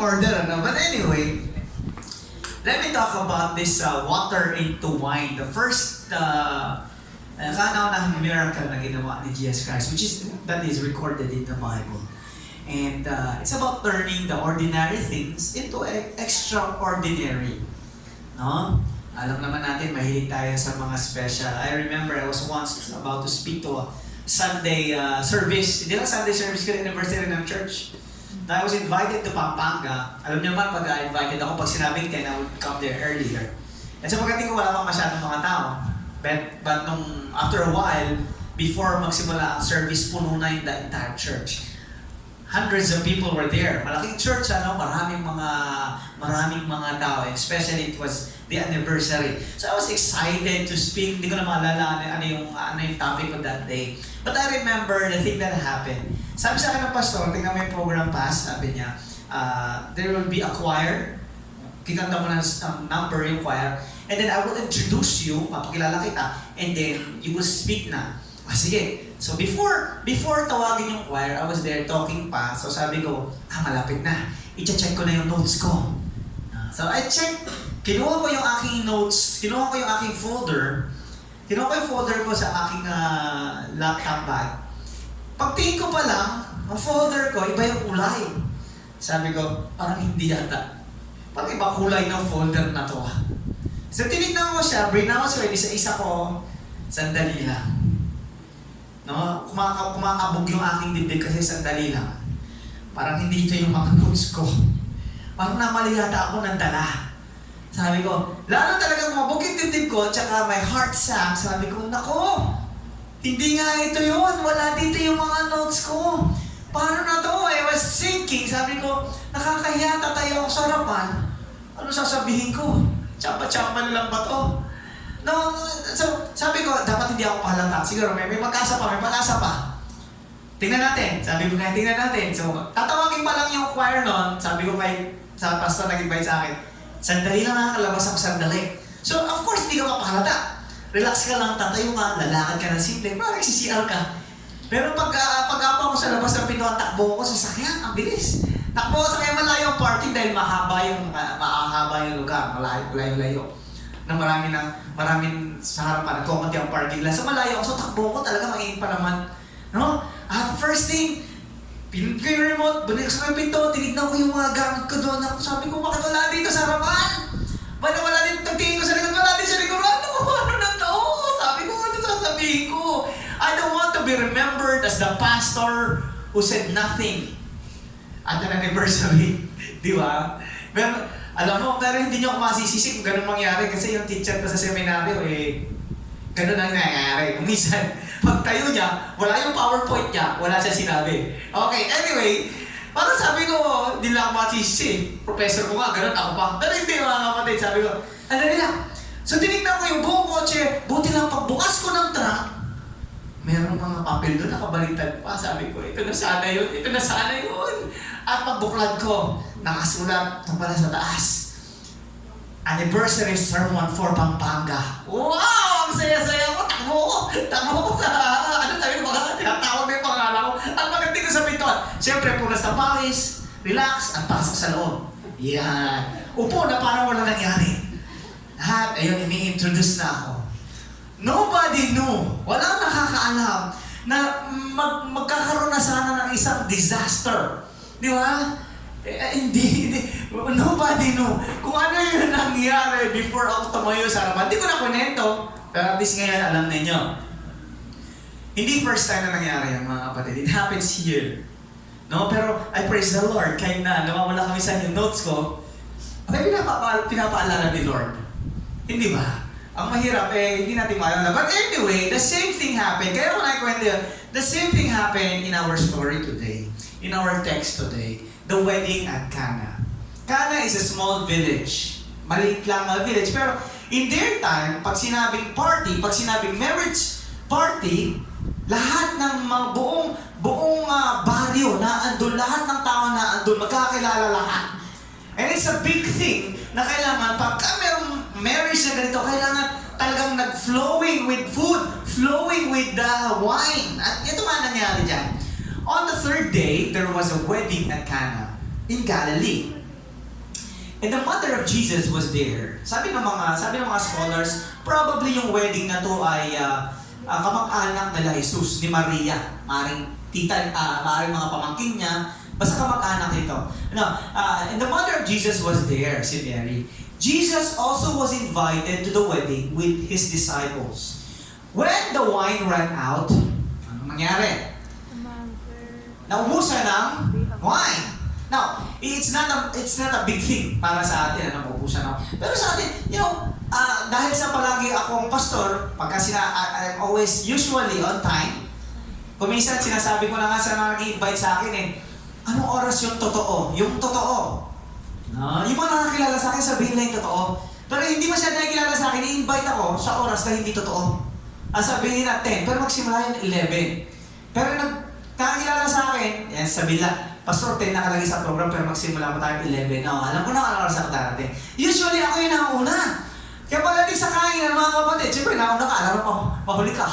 order, ano? But anyway, let me talk about this water into wine. The first kauna-unahang miracle na ginawa ni Jesus Christ, that is recorded in the Bible. And it's about turning the ordinary things into extraordinary. No? Alam naman natin, mahilig tayo sa mga special. I remember I was once about to speak to a Sunday service. Hindi lang Sunday service, kasi anniversary ng church. I was invited to Pampanga. Alam niyo man, pag invited ako, pag sinabing 10, I would come there earlier. At sa pagdating ko, wala pang masyadong mga tao. But after a while, before magsimula ang service, puno na yung the entire church. Hundreds of people were there. Malaking church, maraming mga tao. Especially it was the anniversary. So I was excited to speak. Hindi ko na maalala ano yung topic of that day. But I remember the thing that happened. Sabi sa akin ng pastor, tingnan mo yung program pass, sabi niya, there will be a choir. Kikanta mo ng number yung choir. And then I will introduce you, mapakilala kita, and then you will speak na. Sige. So before tawagin yung choir, I was there talking pa. So sabi ko, malapit na. I-check ko na yung notes ko. So I checked, kinuha ko yung aking notes, kinuha ko yung aking folder. Kinuha ko yung folder ko sa aking laptop bag. Pagtingin ko pa lang, ang folder ko, iba yung kulay. Sabi ko, parang hindi yata. Parang iba kulay ng folder na to. So tinignan ko siya, brinouse ko, isa ko, sandali lang. No? Kumakabog yung aking dibdib kasi sandali lang. Parang hindi ito yung mga notes ko. Parang namali yata ako ng dala. Sabi ko, lalo talagang kumabog yung dibdib ko, tsaka my heart sank. Sabi ko, nako, hindi nga ito yun. Wala dito yung mga notes ko. Paano na to? I was thinking, sabi ko, nakakahiya, tatayo ako sa harapan. Ano sasabihin ko? Tsamba-tsamba lang ba to? No, so sabi ko, dapat hindi ako pahalata. Siguro may pag-asa pa. Tingnan natin. Sabi ko, tingnan natin. So, tatawagin pa lang yung choir nun. Sabi ko sa pastor nag-invite sa akin, sandali lang nakakalabas ako sandali. So, of course, hindi ka mapahalata. Relax ka lang, tatayo ka, lalakad ka ng simple, parang CCR ka. Pero pag-apa ko sa labas ng pintuan, takbo ko sa sakyan, ang bilis. Takbo ko sa kaya malayo ang parking dahil mahaba yung lugar, malayo-layo. Na maraming sa harapan, nagkukunti ang parking lang. So malayo ako, so takbo ko talaga, mainit pa naman. No? At first thing, pinag ko yung remote, bunik sa may pinto, tinignan ko yung mga gamit ko doon. Sabi ko, bakit wala dito sa harapan? Bakit wala dito? Tagtingin ko sa likod, wala dito sa likod. Ano na to? Sabi ko, ano sasabihin ko? I don't want to be remembered as the pastor who said nothing at an anniversary. Di ba? Pero, alam mo, pero hindi nyo ako masisisi kung ganun mangyari kasi yung teacher ko sa seminaryo, ganun ang nangyayari. Minsan, pagtayo niya, wala yung PowerPoint niya, wala siya sinabi. Okay, anyway, parang sabi ko, hindi lang ako masisisi. Professor ko nga, ganun ako pa. Pero hindi mga kapatid, sabi ko, ano nila? So tinignan ko yung buong kotse, buti lang pagbukas ko ng trunk, merong mga papel doon, nakabaliktad pa. Sabi ko, ito na sana yun. At pagbuklad ko, nakasulat na pala sa taas. Anniversary Sermon for Pampanga. Wow! Ang saya-saya ko. Takbo ko sa, sabi ko, tinatawag na yung pangalan ko. At pagdating ko sa pintuan, siyempre, punas sa pawis, relax, at pasok sa loob. Yan. Upo na parang wala nangyari. At ayun, ini-introduce na ako. Nobody knew, walang nakakaalam na magkakaroon na sana ng isang disaster. Di ba? Hindi. Nobody knew. Kung ano yung nangyari before ako tumayo sa harapan. Hindi ko na kunento, pero at least ngayon alam ninyo. Hindi first time na nangyari yan, mga kapatid. It happens here. No? Pero I praise the Lord. Kahit na nawawala kami sa yung notes ko, ay pinapaalala ni Lord. Hindi ba? Ang mahirap, hindi natin maalala. But anyway, the same thing happened. Kaya kung nakikwento yun, the same thing happened in our story today. In our text today. The wedding at Cana. Cana is a small village. Maliit lang na village. Pero in their time, pag sinabing party, pag sinabing marriage party, lahat ng mga buong baryo na andun, lahat ng tao na andun, magkakilala lahat. And it's a big thing na kailangan, pagka merong marriage na ganito, kailangan talagang nag-flowing with food, flowing with wine. At ito nga nangyari dyan. On the third day, there was a wedding at Cana in Galilee. And the mother of Jesus was there. Sabi ng mga scholars, probably yung wedding na to ay kamag-anak nila Jesus, ni Maria. Maring tita, maring mga pamangkin niya, basta kamag-anak ito. And the mother of Jesus was there, si Mary. Jesus also was invited to the wedding with his disciples. When the wine ran out, ano nangyari? Naubusan ng wine. Now, it's not a big thing para sa atin na naubusan ng. Pero sa atin, dahil sa palagi akong pastor, pagka I'm always usually on time, kuminsan sinasabi ko na nga sa mga nag-invite sa akin anong oras yung totoo? Yung totoo. Yung mga nakakilala sa akin, sabihin lang yung totoo. Pero hindi masyadong nakikilala sa akin, i-invite ako sa oras na hindi totoo. Sabihin na 10, pero magsimula yung 11. Pero nakakilala sa akin, sabihin lang, Pastor, 10 nakalagay sa program, pero magsimula mo tayo 11. Alam ko na oras ako darating. Usually, ako yung nakauna. Kaya pagdating sa kain ng mga kapatid, siyempre, nauna ka, alam mo, mahuli ka.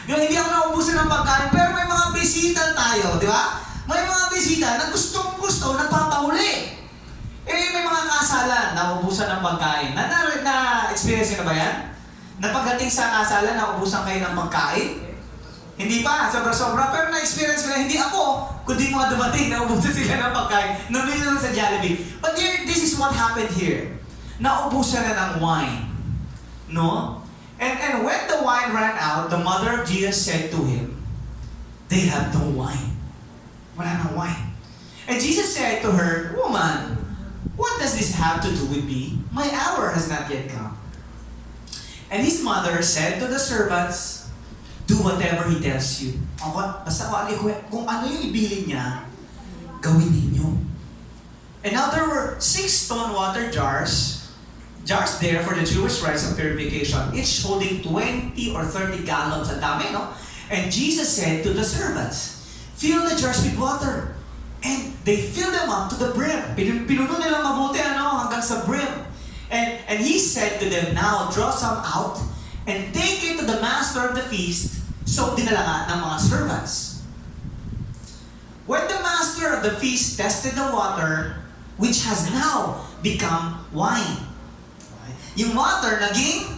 Hindi ako naubusan ng pagkain, pero may mga bisita tayo, di ba? May mga bisita na gustong-gusto, nagpapahuli. May mga kasalan, naubusan ng pagkain. Na-experience na ba yan? Na pagdating sa kasalan, naubusan kayo ng pagkain? Hindi pa, sobra-sobra, pero na-experience ko na hindi ako, kundi mga dumating, naubusan sila ng pagkain, namili lang sa Jollibee. But this is what happened here. Naubusan na ng wine. No? And when the wine ran out, the mother of Jesus said to him, they have no wine. Wala na wine. And Jesus said to her, woman, what does this have to do with me? My hour has not yet come. And his mother said to the servants, do whatever he tells you. Basta kung ano yung ibilin niya, gawin ninyo. And now there were 6 stone water jars there for the Jewish rites of purification, each holding 20 or 30 gallons. Ang dami, no? And Jesus said to the servants, fill the jars with water. And they filled them up to the brim. Pinuno nila mabuti, hanggang sa brim. And he said to them, now draw some out, and take it to the master of the feast. So, dinala nga ng mga servants. When the master of the feast tested the water, which has now become wine. Yung water naging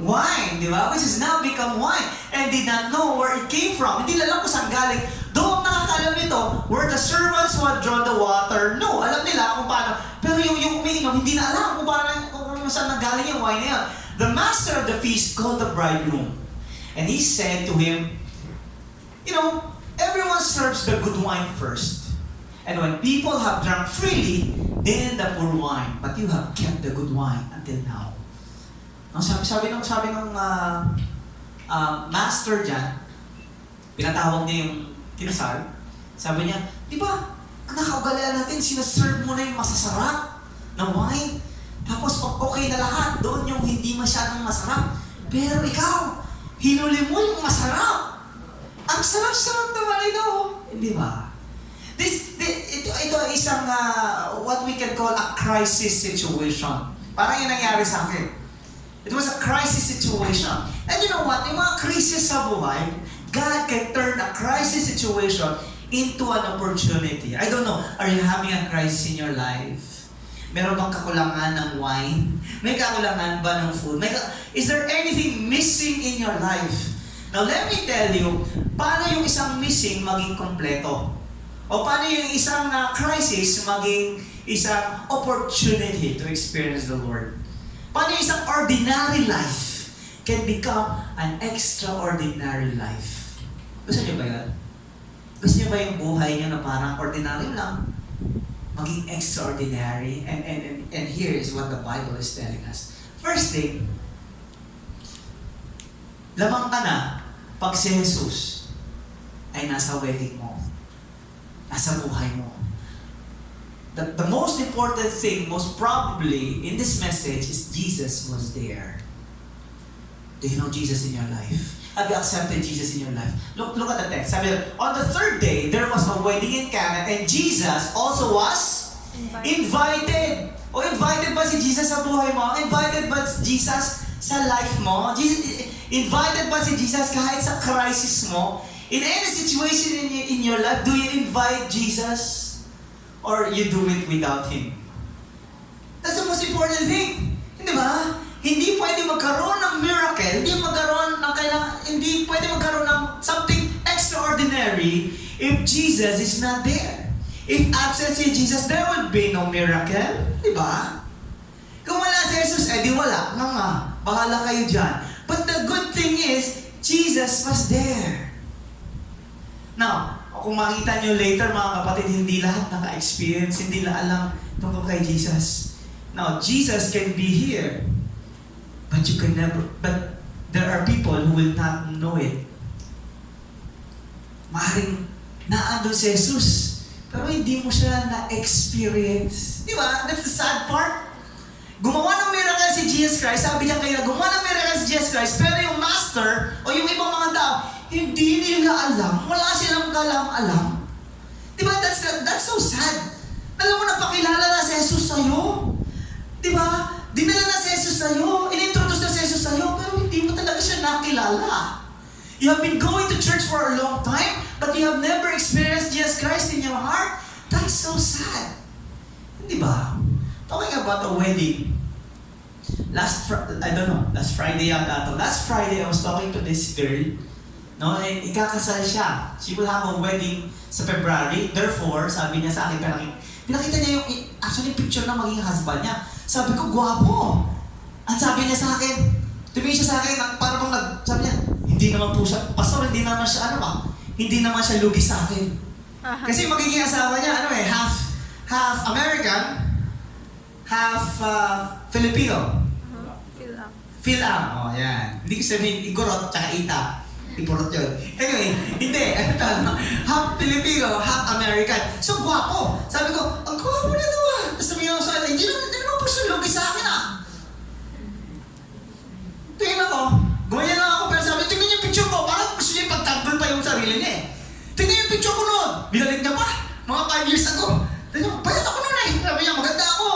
wine, di ba? Which has now become wine. And did not know where it came from. Hindi alam kung saan galing. Though ang nakakalam nito, where the servants who had drawn the water, no, alam nila kung paano. Pero yung umiinom, hindi na alam kung saan nanggaling yung wine na yan. The master of the feast called the bridegroom. And he said to him, everyone serves the good wine first. And when people have drunk freely, then the poor wine. But you have kept the good wine until now. Sabi ng master dyan, pinatawag niya yung kinasal. Sabi niya, di ba, nakaugalaan natin, sinaserve mo na yung masasarap na wine. Tapos okay na lahat, doon yung hindi masyadong masarap. Pero ikaw, hinuli mo yung masarap. Ang sarap-sarap naman ito. Di ba? Ito ay isang what we can call a crisis situation. Parang yung nangyari sa akin. It was a crisis situation. And you know what? Yung mga crisis sa buhay, God can turn a crisis situation into an opportunity. I don't know, are you having a crisis in your life? Meron bang kakulangan ng wine? May kakulangan ba ng food? Is there anything missing in your life? Now, let me tell you, paano yung isang missing maging kompleto? O paano yung isang crisis maging isang opportunity to experience the Lord? Paano yung isang ordinary life can become an extraordinary life? Gusto niyo ba yan? Gusto niyo ba yung buhay niyo na parang ordinary lang? Maging extraordinary. And here is what the Bible is telling us. First thing, lamang ka na pag si Jesus ay nasa wedding mo. Nasa buhay mo. The most important thing, most probably, in this message is Jesus was there. Do you know Jesus in your life? Have you accepted Jesus in your life? Look at the text. Sabi, on the third day, there was a wedding in Cana, and Jesus also was invited. O invited ba si Jesus sa buhay mo? Invited ba si Jesus sa life mo? Invited ba si Jesus kahit sa crisis mo? In any situation in your life, do you invite Jesus? Or you do it without Him? most important thing. Hindi ba? Hindi pwede magkaroon ng miracle, hindi pwede magkaroon ng something extraordinary if Jesus is not there. If absent si Jesus, there will be no miracle. Di ba? Kung wala si Jesus, di wala. Bahala kayo dyan. But the good thing is, Jesus was there. Now, kung makita nyo later mga kapatid, hindi lahat naka-experience, hindi lahat alam tungkol kay Jesus. Now, Jesus can be here. But there are people who will not know it. Maaaring naandun si Jesus, pero hindi mo siya na-experience. Di ba? That's the sad part. Gumawa ng miracle si Jesus Christ, sabi niya kayo, gumawa ng miracle si Jesus Christ, pero yung master o yung ibang mga tao, hindi nila alam, wala silang kalam-alam. Di ba? That's so sad. Alam mo, napakilala na si Jesus sa'yo. Di ba? Dinala na si Jesus sa'yo, inintroduce na si Jesus sa'yo, pero hindi mo talaga siya nakilala. You have been going to church for a long time, but you have never experienced Jesus Christ in your heart? That's so sad. Di ba? Talking about a wedding. Last Friday yata ito. Last Friday, I was talking to this girl. No, and ikakasal siya. She will have a wedding sa February. Therefore, sabi niya sa akin, pinakita niya yung actually picture ng maging husband niya. Sabi ko, gwapo. At sabi niya sa akin, tumingin siya sa akin, parang sabi niya, hindi naman po siya, pastor, hindi naman siya, hindi naman siya lugi sa akin. Kasi magiging asawa niya, half American, half Filipino. Phil-Am. Oh, yan. Hindi ko sabihin, igorot, tsaka ita. Ipurot yun. Anyway, hindi. Half Filipino, half American. So, gwapo. Sabi ko, ang gwapo na ito Tapos sabi ko sa akin, hindi naman po siya lugi sa akin Tingin ako, gumayan lang ako, pero sabi, tingnan yung picture ko. Parang gusto niya ipagtanggol pa yung sarili niya Tingnan yung picture ko noon. Binalik niya pa. Mga 5 years ago. Tingnan ko, payat ako noon Sabi niya, maganda ako.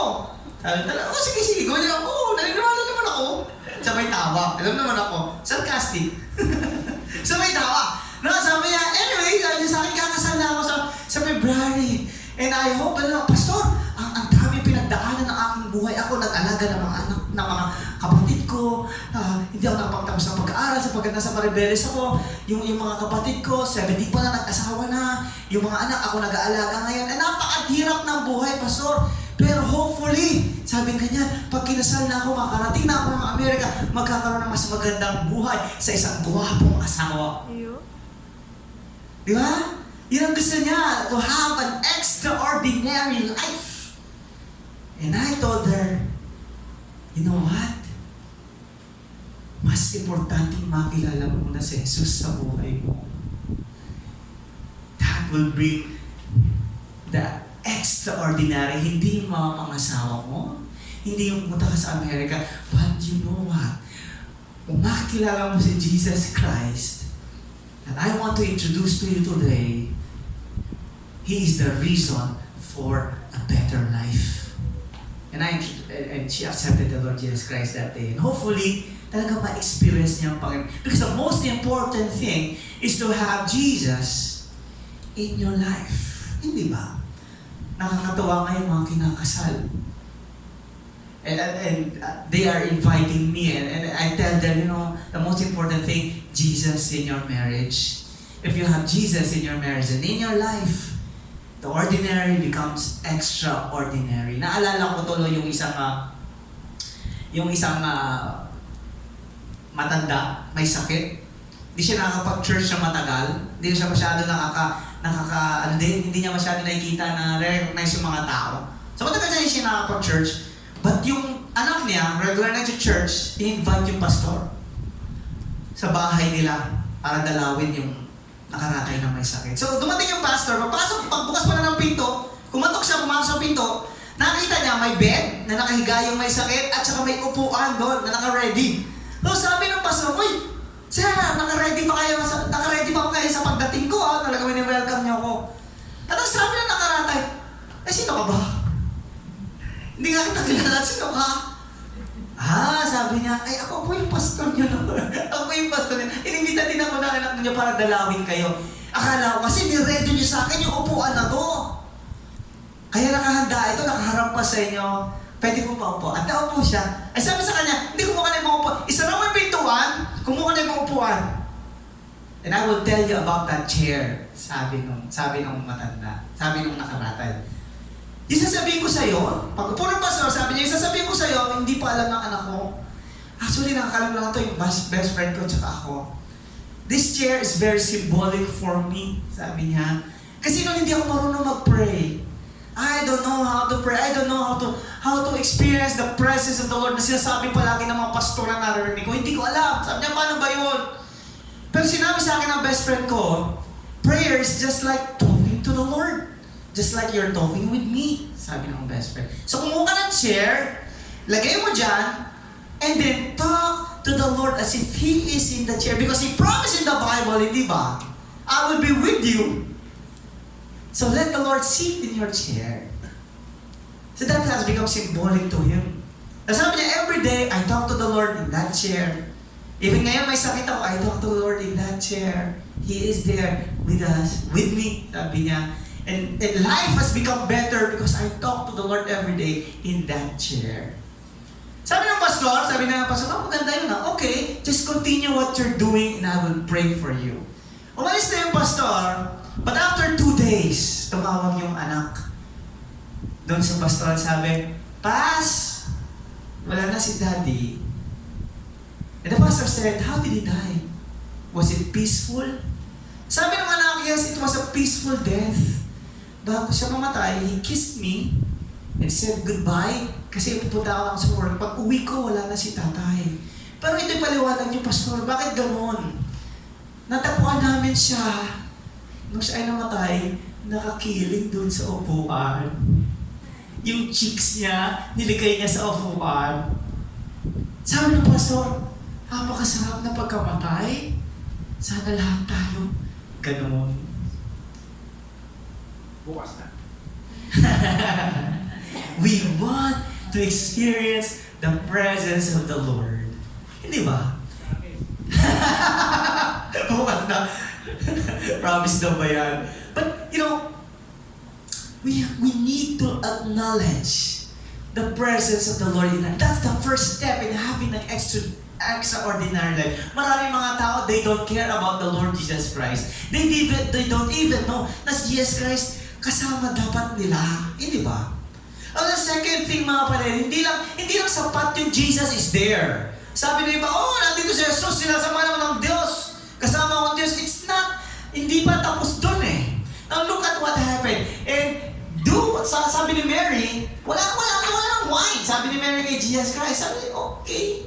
Sabi talaga, sige, gumayan ako. Naniniwala naman ako. Sabay tawa. Alam naman ako. Sarcastic. Sabay tawa. Sabi niya, anyway, sabi niya sa akin, kakasal na ako sa February. And I hope, Pastor, ang dami pinagdaanan ng aking buhay. Ako nag-alaga ng mga anak, ng mga kapatid ko. Hindi ako nakapagtapos ng pag-aaral sapagkat nasa Maribeles ako. Yung mga kapatid ko, 70 pa na nag-asawa na. Yung mga anak, ako nag-aalaga ngayon. Napakahirap ng buhay, Pastor. Pero hopefully, sabi kanya, pag kinasal na ako, makarating na ako ng Amerika, magkakaroon ng mas magandang buhay sa isang guwapong asawa. Di ba? Yun ang gusto niya, to have an extraordinary life. And I told her, you know what? Mas importante makilala mo na si Jesus sa buhay mo. That will bring the extraordinary, hindi yung mga pangasawa mo, hindi yung pumunta ka sa Amerika, but you know what? Kung makikilala mo si Jesus Christ, that I want to introduce to you today, He is the reason for a better life. And she accepted the Lord Jesus Christ that day. And hopefully, talaga ma-experience niya ang Panginoon. Because the most important thing is to have Jesus in your life. Hindi ba? Nakakatawa ngayon mga kinakasal. And they are inviting me and I tell them, the most important thing, Jesus in your marriage. If you have Jesus in your marriage and in your life, the ordinary becomes extraordinary. Naalala ko tuloy yung isang matanda, may sakit. Hindi siya nakakapag-church na matagal. Hindi siya masyado hindi niya masyado nakikita na recognize yung mga tao. So matagal siya nakakapag-church. But yung anak niya, regular na sa church, in-invite yung pastor sa bahay nila para dalawin yung nakaratay na may sakit. So dumating yung pastor, pagbukas pa na ng pinto, kumatok siya, pumasok sa pinto, nakita niya may bed na nakahiga yung may sakit at saka may upuan doon na naka-ready. So sabi ng pastor, uy, sir, naka-ready pa kayo sa pagdating ko, talaga welcome niyo ako. At ang sabi ng nakaratay, sino ka ba? Hindi nga kita kilala, sino ka? Sabi niya, ako po yung pastor niyo. Ako po yung pastor niyo. Inimbita din ako ng anak niyo para dalawin kayo. Akala ko kasi niredo niyo sa akin yung upuan na to. Kaya nakahanda ito, nakaharap pa sa inyo. Pwede po maupo. At naupo siya. Ay sabi sa kanya, hindi kumuha ka na yung maupo. Isara mo yung pintuan, kumuha na yung maupuan. And I will tell you about that chair. Sabi nung matanda. Sabi nung nakaratay. Yung sasabihin ko sa'yo, pag upo ng pastor, sabi niya, yung sasabihin ko sa'yo, hindi pa alam ng anak ko. Actually, nakakalam lang ito yung best friend ko tsaka ako. This chair is very symbolic for me, sabi niya. Kasi nung hindi ako marunong mag-pray, I don't know how to pray. I don't know how to experience the presence of the Lord na sinasabi palagi ng mga pastor na naririnig ko. Hindi ko alam. Sabi niya, paano ba yun? Pero sinabi sa akin ng best friend ko, prayer is just like talking to the Lord. Just like you're talking with me. Sabi ng best friend. So kumuha ka ng chair, lagay mo dyan, and then talk to the Lord as if He is in the chair. Because He promised in the Bible, hindi ba? I will be with you. So let the Lord sit in your chair. So that has become symbolic to Him. Sabi niya, every day, I talk to the Lord in that chair. Even ngayon may sakit ako, I talk to the Lord in that chair. He is there with us, with me, sabi niya. And life has become better because I talk to the Lord every day in that chair. Sabi ng pastor, maganda yun na. Okay, just continue what you're doing and I will pray for you. Umalis na yung pastor, but after 2 days, tumawag yung anak. Doon sa pastor, sabi, Pas, wala na si Daddy. And the pastor said, how did he die? Was it peaceful? Sabi ng anak, yes, it was a peaceful death. Bago siya mamatay, he kissed me and said goodbye. Kasi pupunta ako lang sa work. Pag uwi ko, wala na si tatay. Pero ito'y paliwanag niyo, pastor, bakit ganon? Natapuan namin siya. Nung siya ay namatay, nakakiling doon sa upuan. Yung cheeks niya, niligay niya sa upuan. Sabi ng pastor, napakasarap na pagkamatay. Sana lahat tayo ganon. Bukas na. We want to experience the presence of the Lord. Hindi ba? Bukas na. Promise na ba yan? But, we need to acknowledge the presence of the Lord in us. That's the first step in having an extraordinary life. Maraming mga tao, they don't care about the Lord Jesus Christ. They don't even know na si Jesus Christ kasama dapat nila. Hindi ba? The second thing, mga kapatid, hindi lang sapat yung Jesus is there. Sabi ng iba, nandito si Jesus, sinasama naman ng Diyos. Kasama ko ng Diyos. It's not, hindi pa tapos dun eh. Now look at what happened. And sabi ni Mary, walang wine. Sabi ni Mary kay Jesus Christ, sabi, okay.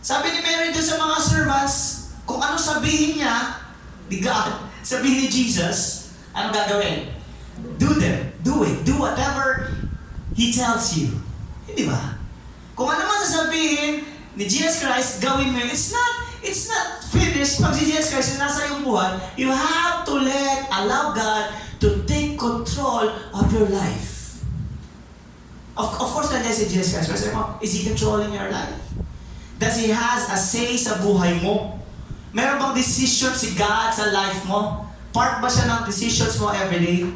Sabi ni Mary dun sa mga servants, kung ano sabihin niya, sabihin ni Jesus, ano gagawin? Do it. Do whatever He tells you. Hindi ba? Kung ano man sasabihin ni Jesus Christ, gawin mo yun. It's not finished. Pag si Jesus Christ nasa iyong buhay, you have to allow God to take control of your life. Of course, nandiyan si Jesus Christ. Pero sabi mo, is He controlling your life? Does He has a say sa buhay mo? Meron bang decision si God sa life mo? Part ba siya ng decisions mo everyday?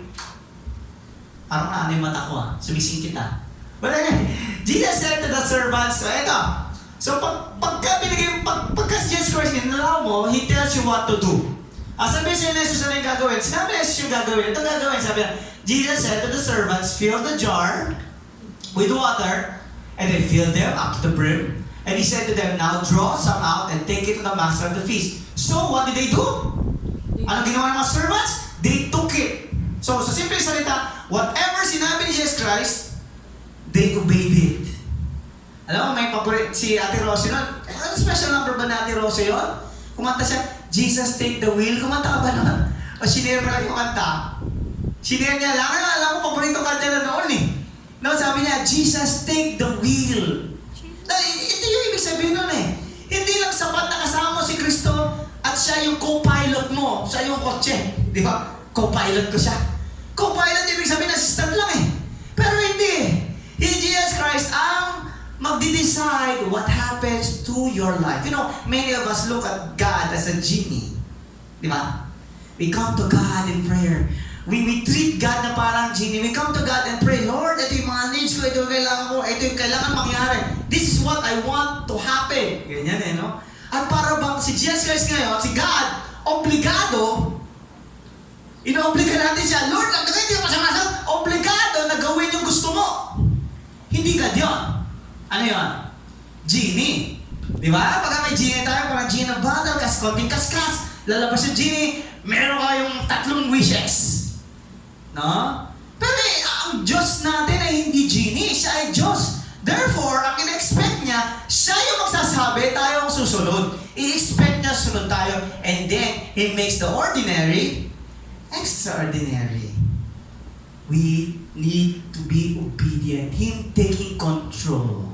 Parang naano yung mata ko sumising kita. But again, Jesus said to the servants, so pagka si Jesus Christ ginalaw mo, He tells you what to do. Sabi siya ni Jesus, ano yung gagawin? Sinabi ni Jesus yung gagawin. Ito gagawin. Sabi niya, Jesus said to the servants, fill the jar with water, and they filled them up to the brim. And He said to them, now draw some out and take it to the master of the feast. So, what did they do? Ano ginawa ng mga servants? They took it. So, sa simple salita, whatever sinabi ni Jesus Christ, they obeyed it. Alam mo, may paborito si Ate Rose yun. Ano special number ba na Ate Rose yun? Kumanta siya, Jesus take the wheel. Kumanta ka ba naman? O sinare mo lang yung kanta? Sinare niya lang. Alam mo, paborito kanta na noon eh. No, sabi niya, Jesus take the wheel. Ito yung ibig sabihin nun eh. Hindi lang sapat na kasama mo si Kristo at siya yung co-pilot mo. Siya yung kotse. Di ba? Co-pilot ko siya. Co-pilot, ibig sabihin, assistant lang eh. Pero hindi eh. Jesus Christ ang magde-decide what happens to your life. Many of us look at God as a genie. Di ba? We come to God in prayer. We treat God na parang genie. We come to God and pray, Lord, ito yung mga needs ko, yung kailangan ko, ito yung kailangan mangyari. This is what I want to happen. Ganyan no? At para bang si Jesus Christ ngayon, si God, obligado, ino-obliga natin siya, Lord, ang gagawin hindi ka masama, obligado na gawin yung gusto mo. Hindi God yun. Ano yun? Genie. Di ba? Pagka may genie tayo, parang genie ng bottle, konting kaskas, lalabas yung genie, meron kayong 3 wishes. No? Pero ang Diyos natin ay hindi genie, siya ay Diyos. Therefore, ang in-expect niya, siya yung magsasabi, tayo ang susunod. I-expect niya sunod tayo, and then, He makes the ordinary extraordinary. We need to be obedient. Him taking control.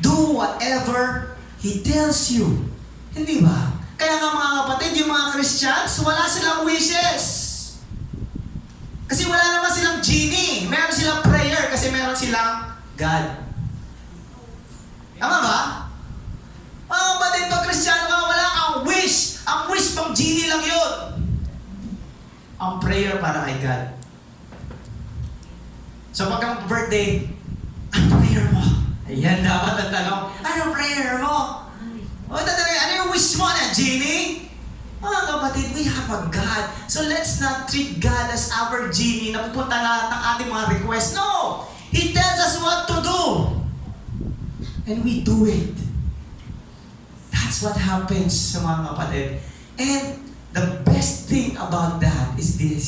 Do whatever He tells you. Hindi ba? Kaya nga mga kapatid, yung mga Christians, wala silang wishes. Kasi wala naman silang genie. Meron silang prayer kasi meron silang God. Tama ba? Mga kapatid, pag Kristiyano ka, wala kang wish. Ang wish pang genie lang yun. Ang prayer para kay God. So pag ang birthday, ano prayer mo? Ayan dapat ang tanong, ano prayer mo? O tatanungin, ano yung wish mo na, genie? Mga kapatid, we have a God. So let's not treat God as our genie na pupunta lahat ng ating mga requests. No! He tells us what to do. And we do it. That's what happens sa mga kapatid. And the best thing about that is this.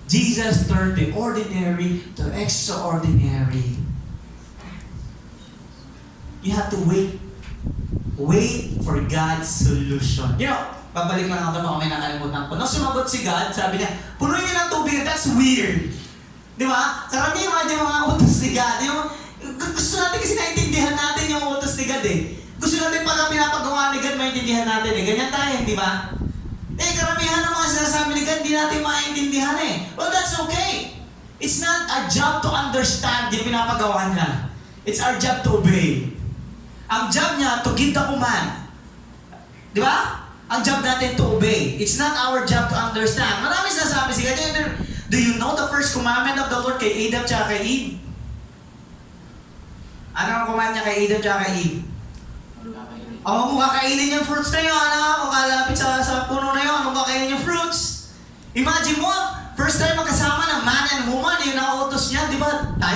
Jesus turned the ordinary to extraordinary. You have to wait. Wait for God's solution. You know, babalik lang ako baka may nakalimutan ko. Nung sumagot si God, sabi niya, punuin niyo ng tubig. That's weird. Di ba? Karamihan yung mga utos ni God. Yung, gusto natin kasi naintindihan natin yung utos ni God eh. Gusto natin pagka pinapagawa ni God, maintindihan natin eh. Ganyan tayo, di ba? Eh, karamihan ng mga sinasabi ni God, di natin maintindihan eh. Well, that's okay. It's not our job to understand yung pinapagawa niya. It's our job to obey. Ang job niya, to give the command. Di ba? Ang job natin to obey. It's not our job to understand. Marami sinasabi si God. Do you know the first commandment of the Lord kay Adam tsaka kay Eve? Ano ang command niya kay Adam tsaka kay Eve? Huwag mo kakainin yung fruits na yun, o kalapit sa puno na yun, huwag mo kakainin yung fruits. Imagine mo, first time magkasama ng man and woman, yun ang utos niya, di ba? Tayo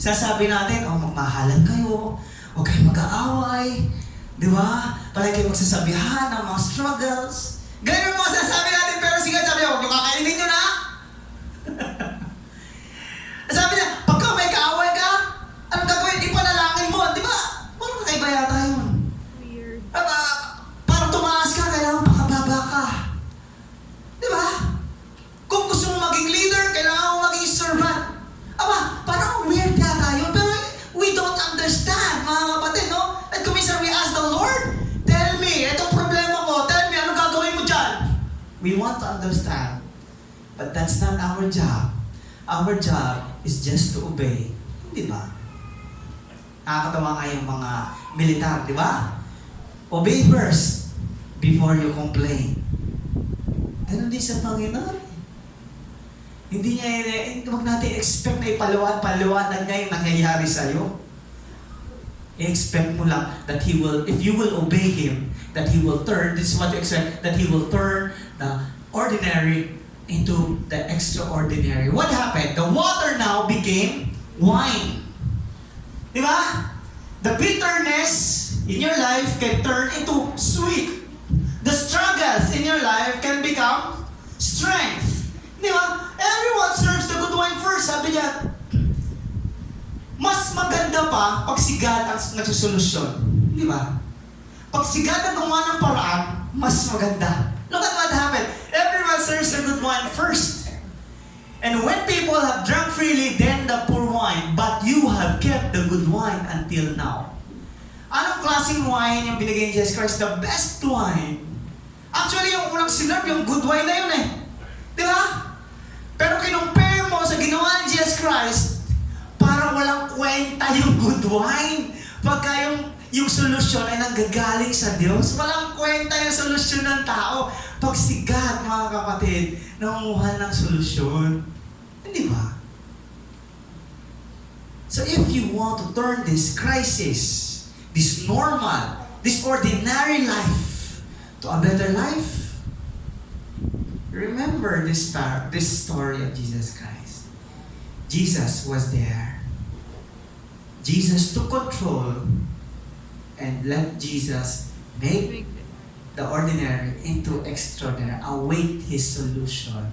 sasabi natin, magmahalan kayo, huwag kayo mag-aaway, di ba? Palagi kayo magsasabihan ng mga struggles. Ganyan mo sasabi natin, pero sige, sabi niya, huwag nyo kakainin yun, ha? Sabi niya, pagka may kaaway ka, anong gagawin? Ipanalangin mo, di ba? Parang kakaiba yata yun. Para tumaas ka, kailangan makababa ka. Di ba? Kung gusto mo maging leader, kailangan mo maging servant. Parang weird yata yun, pero we don't understand, mga kapatid, no? At kuminsan we ask the Lord, tell me, itong problema ko, tell me, anong gagawin mo dyan? We want to understand, but that's not our job. Our job is just to obey. Di ba? Nakakatawa nga yung mga militar, di ba? Obey first before you complain. Ganun din sa Panginoon. Hindi niya, huwag natin expect na ipaliwanag niya yung nangyayari sa'yo. I-expect mo lang that He will, if you will obey Him, that He will turn, this is what you expect, that He will turn the ordinary into the extraordinary. What happened? The water now became wine. Di ba? The bitterness in your life can turn into sweet. The struggles in your life can become strength. Di ba? Everyone serves the good wine first. Sabi niya, mas maganda pa pag si God ang nagsusolusyon. Di ba? Pag si God ang gumawa ng paraan, mas maganda. Look at what happened. Everyone serves the good wine first. And when people have drunk freely, then the poor wine. But you have kept the good wine until now. Anong klaseng wine yung binigay ni Jesus Christ? The best wine. Actually, yung unang sinerve, yung good wine na yun eh. Di ba? Pero kinumpare mo sa ginawa ni Jesus Christ, para walang kwenta yung good wine. Pagka yung solusyon ay nanggagaling sa Diyos, walang kwenta yung solusyon ng tao. Pag si God, mga kapatid, nangunguha ng solusyon. Hindi ba? So if you want to turn this crisis, this normal, this ordinary life to a better life, remember this story of Jesus Christ. Jesus was there. Jesus took control and let Jesus make the ordinary into extraordinary. Await His solution.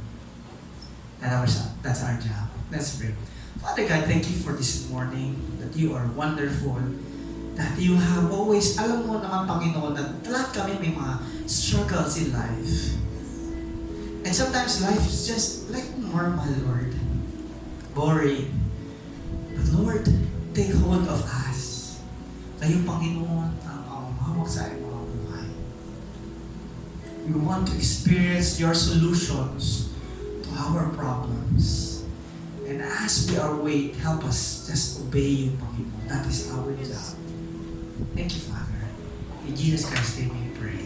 That's our job. Let's pray. Father God, thank you for this morning, that you are wonderful, that you have always, alam mo naman Panginoon, that lahat kami may mga struggles in life. And sometimes life is just like normal, Lord. Boring. But Lord, take hold of us. Kayo, Panginoon, ang hawak sa aming mga buhay. We want to experience your solutions to our problems. And as we are wait, help us just obey you, Panginoon. That is our job. Thank you, Father. In Jesus Christ's name we pray.